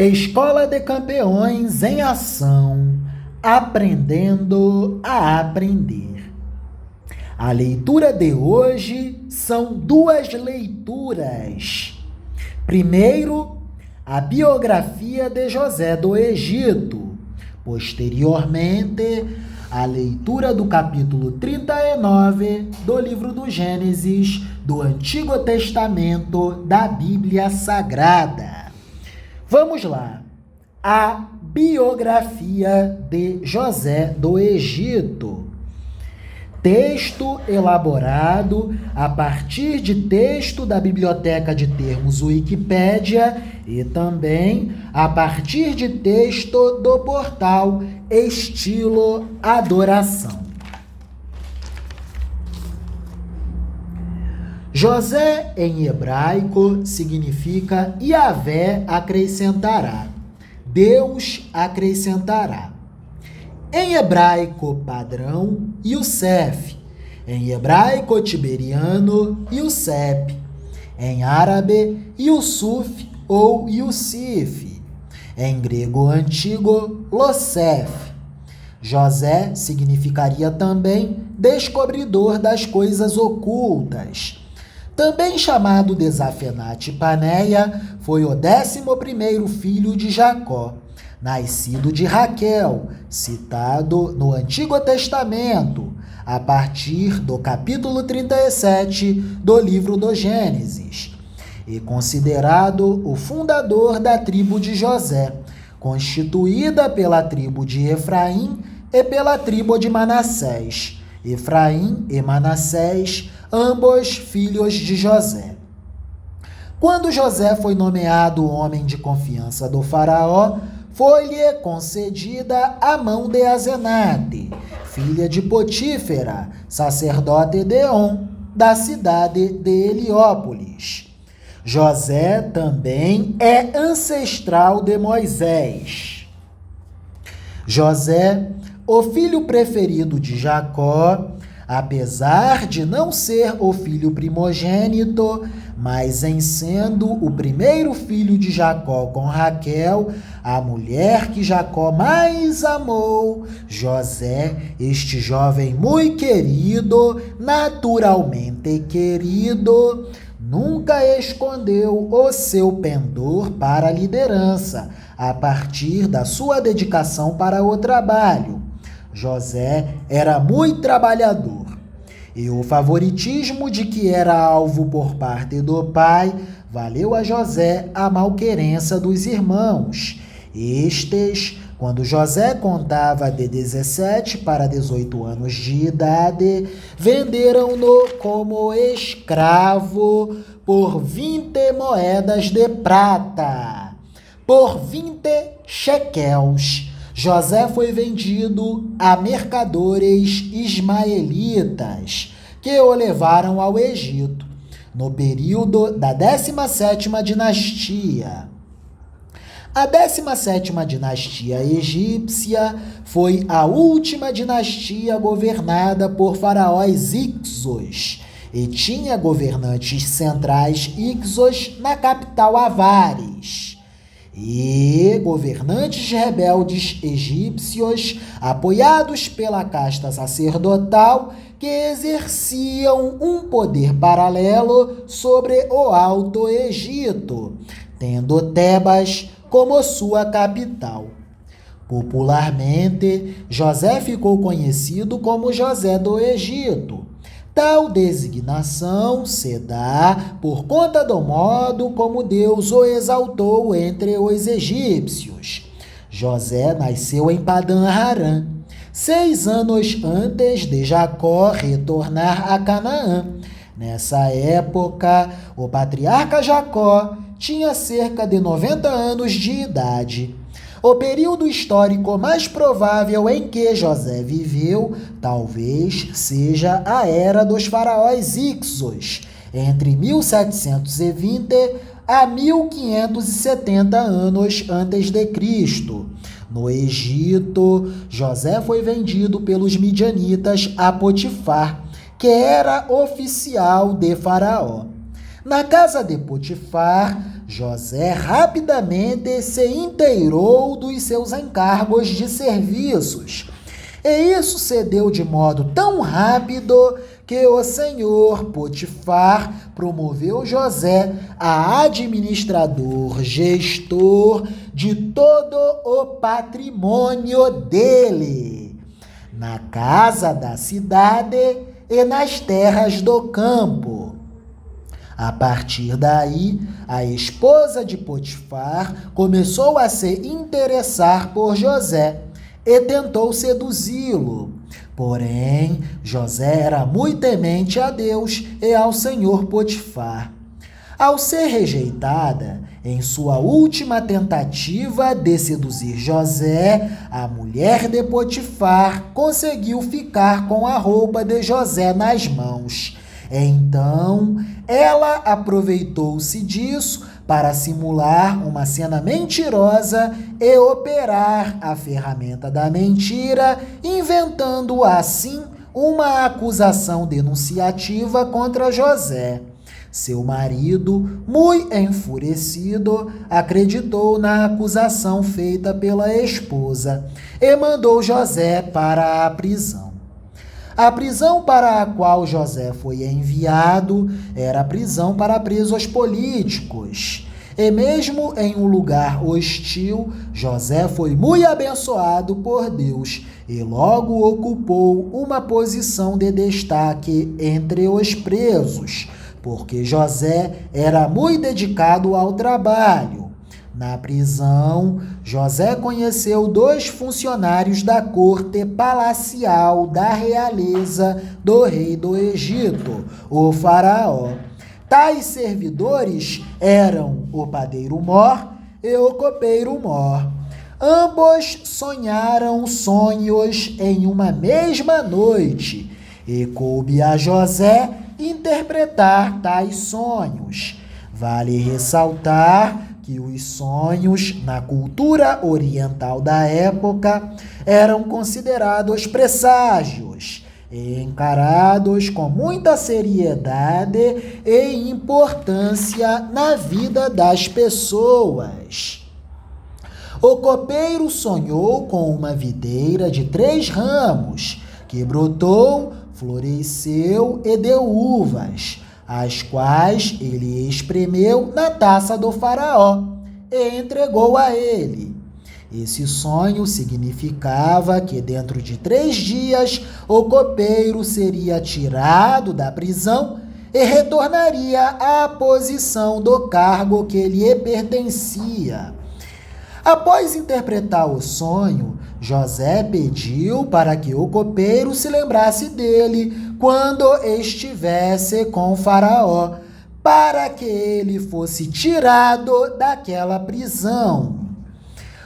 Escola de Campeões em Ação, aprendendo a aprender. A leitura de hoje são duas leituras. Primeiro, a biografia de José do Egito. Posteriormente, a leitura do capítulo 39 do livro do Gênesis, do Antigo Testamento da Bíblia Sagrada. Vamos lá. A biografia de José do Egito. Texto elaborado a partir de texto da Biblioteca de Termos Wikipédia e também a partir de texto do portal Estilo Adoração. José, em hebraico, significa Yahvé acrescentará, Deus acrescentará. Em hebraico padrão, Youssef. Em hebraico tiberiano, Youssep. Em árabe, Yusuf ou Yussif. Em grego antigo, Losef. José significaria também descobridor das coisas ocultas. Também chamado de Zafenate Paneia, foi o 11º filho de Jacó, nascido de Raquel, citado no Antigo Testamento, a partir do capítulo 37 do livro do Gênesis, e considerado o fundador da tribo de José, constituída pela tribo de Efraim e pela tribo de Manassés. Efraim e Manassés, ambos filhos de José. Quando José foi nomeado homem de confiança do faraó, foi-lhe concedida a mão de Azenate, filha de Potífera, sacerdote de On, da cidade de Heliópolis. José também é ancestral de Moisés. José, o filho preferido de Jacó, apesar de não ser o filho primogênito, mas em sendo o primeiro filho de Jacó com Raquel, a mulher que Jacó mais amou, José, este jovem muito querido, naturalmente querido, nunca escondeu o seu pendor para a liderança, a partir da sua dedicação para o trabalho. José era muito trabalhador, e o favoritismo de que era alvo por parte do pai valeu a José a malquerença dos irmãos. Estes, quando José contava de 17 para 18 anos de idade, venderam-no como escravo por 20 moedas de prata, por 20 shequels. José foi vendido a mercadores ismaelitas, que o levaram ao Egito, no período da 17ª dinastia. A 17ª dinastia egípcia foi a última dinastia governada por faraós Ixos, e tinha governantes centrais Ixos na capital Avares, e governantes rebeldes egípcios, apoiados pela casta sacerdotal, que exerciam um poder paralelo sobre o Alto Egito, tendo Tebas como sua capital. Popularmente, José ficou conhecido como José do Egito. Tal designação se dá por conta do modo como Deus o exaltou entre os egípcios. José nasceu em Padã Arã, 6 anos antes de Jacó retornar a Canaã. Nessa época, o patriarca Jacó tinha cerca de 90 anos de idade. O período histórico mais provável em que José viveu talvez seja a era dos faraós Ixos, entre 1720 a 1570 anos antes de Cristo. No Egito, José foi vendido pelos midianitas a Potifar, que era oficial de Faraó. Na casa de Potifar, José rapidamente se inteirou dos seus encargos de serviços. E isso se deu de modo tão rápido que o senhor Potifar promoveu José a administrador, gestor de todo o patrimônio dele, na casa da cidade e nas terras do campo. A partir daí, a esposa de Potifar começou a se interessar por José e tentou seduzi-lo. Porém, José era muito temente a Deus e ao senhor Potifar. Ao ser rejeitada, em sua última tentativa de seduzir José, a mulher de Potifar conseguiu ficar com a roupa de José nas mãos. Então, ela aproveitou-se disso para simular uma cena mentirosa e operar a ferramenta da mentira, inventando assim uma acusação denunciativa contra José. Seu marido, muito enfurecido, acreditou na acusação feita pela esposa e mandou José para a prisão. A prisão para a qual José foi enviado era a prisão para presos políticos. E mesmo em um lugar hostil, José foi muito abençoado por Deus e logo ocupou uma posição de destaque entre os presos, porque José era muito dedicado ao trabalho. Na prisão, José conheceu 2 funcionários da corte palacial da realeza do rei do Egito, o faraó. Tais servidores eram o padeiro Mor e o copeiro Mor. Ambos sonharam sonhos em uma mesma noite, e coube a José interpretar tais sonhos. Vale ressaltar que os sonhos, na cultura oriental da época, eram considerados presságios e encarados com muita seriedade e importância na vida das pessoas. O copeiro sonhou com uma videira de 3 ramos, que brotou, floresceu e deu uvas, as quais ele espremeu na taça do faraó e entregou a ele. Esse sonho significava que dentro de 3 dias o copeiro seria tirado da prisão e retornaria à posição do cargo que lhe pertencia. Após interpretar o sonho, José pediu para que o copeiro se lembrasse dele quando estivesse com o faraó, para que ele fosse tirado daquela prisão.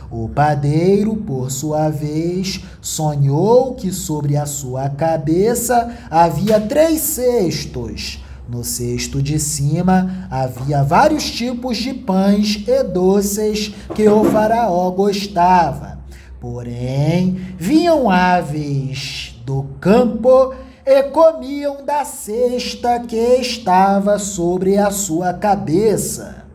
O padeiro, por sua vez, sonhou que sobre a sua cabeça havia 3 cestos. No cesto de cima havia vários tipos de pães e doces que o faraó gostava. Porém, vinham aves do campo e comiam da cesta que estava sobre a sua cabeça.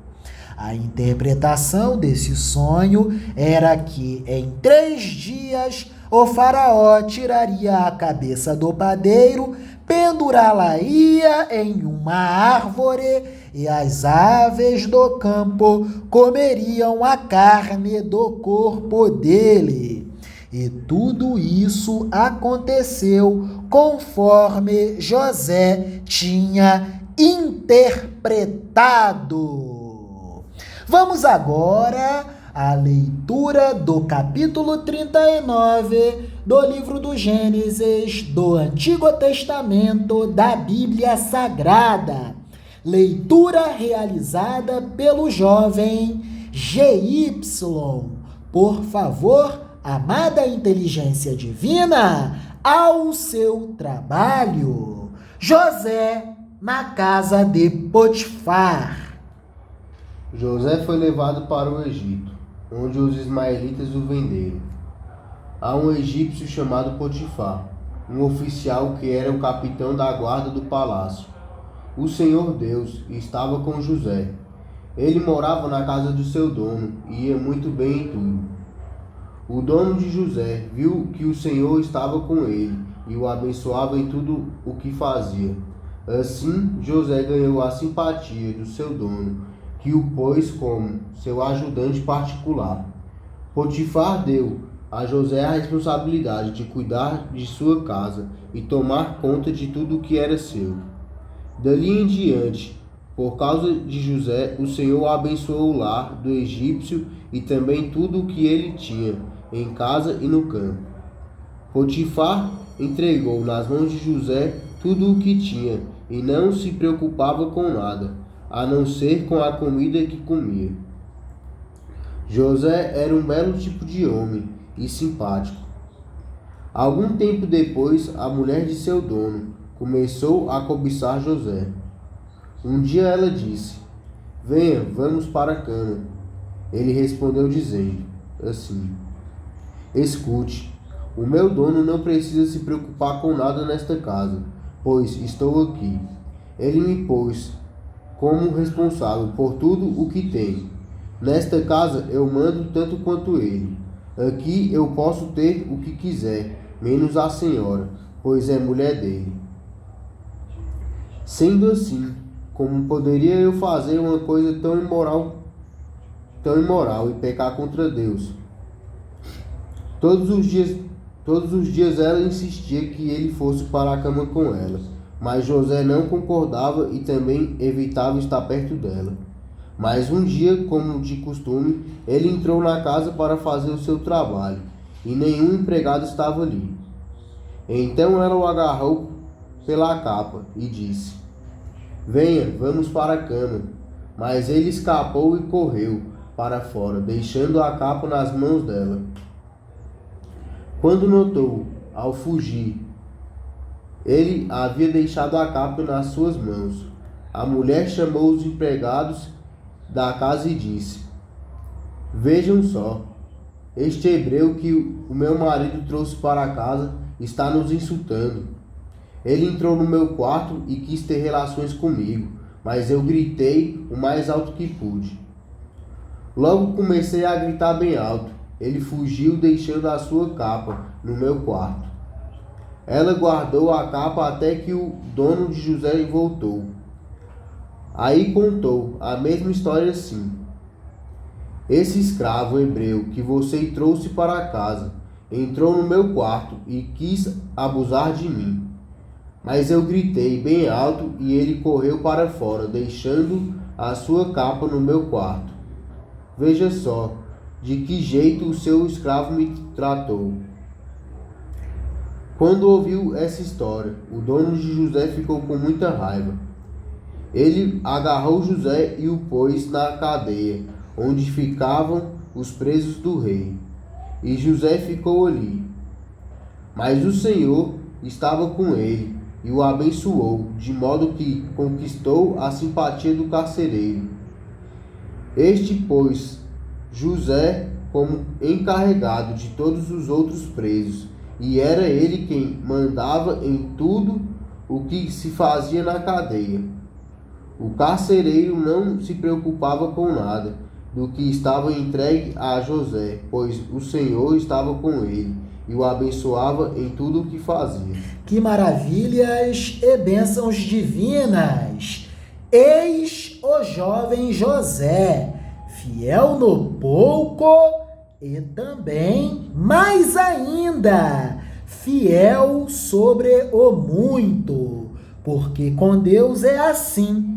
A interpretação desse sonho era que em 3 dias o faraó tiraria a cabeça do padeiro, pendurá-la-ia em uma árvore e as aves do campo comeriam a carne do corpo dele. E tudo isso aconteceu conforme José tinha interpretado. Vamos agora à leitura do capítulo 39 do livro do Gênesis do Antigo Testamento da Bíblia Sagrada. Leitura realizada pelo jovem GY. Por favor, amada inteligência divina, ao seu trabalho. José na casa de Potifar. José foi levado para o Egito, onde os ismaelitas o venderam. Há um egípcio chamado Potifar, um oficial que era o capitão da guarda do palácio. O Senhor Deus estava com José. Ele morava na casa do seu dono e ia muito bem em tudo. O dono de José viu que o Senhor estava com ele e o abençoava em tudo o que fazia. Assim, José ganhou a simpatia do seu dono, que o pôs como seu ajudante particular. Potifar deu a José a responsabilidade de cuidar de sua casa e tomar conta de tudo o que era seu. Dali em diante, por causa de José, o Senhor abençoou o lar do egípcio e também tudo o que ele tinha, em casa e no campo. Potifar entregou nas mãos de José tudo o que tinha e não se preocupava com nada, a não ser com a comida que comia. José era um belo tipo de homem e simpático. Algum tempo depois, a mulher de seu dono começou a cobiçar José. Um dia ela disse: "Venha, vamos para a cama." Ele respondeu dizendo assim: "Escute, o meu dono não precisa se preocupar com nada nesta casa, pois estou aqui. Ele me pôs como responsável por tudo o que tem. Nesta casa eu mando tanto quanto ele. Aqui eu posso ter o que quiser, menos a senhora, pois é mulher dele. Sendo assim, como poderia eu fazer uma coisa tão imoral e pecar contra Deus?" Todos os dias ela insistia que ele fosse para a cama com ela, mas José não concordava e também evitava estar perto dela. Mas um dia, como de costume, ele entrou na casa para fazer o seu trabalho, e nenhum empregado estava ali. Então ela o agarrou pela capa e disse: "Venha, vamos para a cama." Mas ele escapou e correu para fora, deixando a capa nas mãos dela. Quando notou, ao fugir, ele havia deixado a capa nas suas mãos, a mulher chamou os empregados da casa e disse: "Vejam só, este hebreu que o meu marido trouxe para casa está nos insultando. Ele entrou no meu quarto e quis ter relações comigo, mas eu gritei o mais alto que pude. Logo comecei a gritar bem alto. Ele fugiu, deixando a sua capa no meu quarto. Ela guardou a capa até que o dono de José voltou. Aí contou a mesma história assim: Esse escravo hebreu que você trouxe para casa entrou no meu quarto e quis abusar de mim. Mas eu gritei bem alto e ele correu para fora, deixando a sua capa no meu quarto. Veja só de que jeito o seu escravo me tratou." Quando ouviu essa história, o dono de José ficou com muita raiva. Ele agarrou José e o pôs na cadeia, onde ficavam os presos do rei. E José ficou ali. Mas o Senhor estava com ele e o abençoou, de modo que conquistou a simpatia do carcereiro. Este pôs José como encarregado de todos os outros presos, e era ele quem mandava em tudo o que se fazia na cadeia. O carcereiro não se preocupava com nada do que estava entregue a José, pois o Senhor estava com ele e o abençoava em tudo o que fazia. Que maravilhas e bênçãos divinas! Eis o jovem José, fiel no pouco e também, mais ainda, fiel sobre o muito, porque com Deus é assim.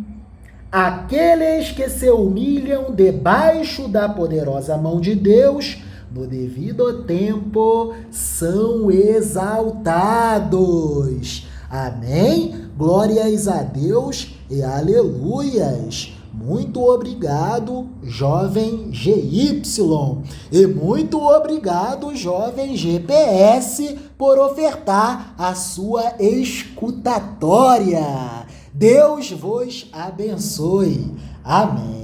Aqueles que se humilham debaixo da poderosa mão de Deus, no devido tempo, são exaltados. Amém? Glórias a Deus e aleluias. Muito obrigado, jovem GY. E muito obrigado, jovem GPS, por ofertar a sua escutatória. Deus vos abençoe. Amém.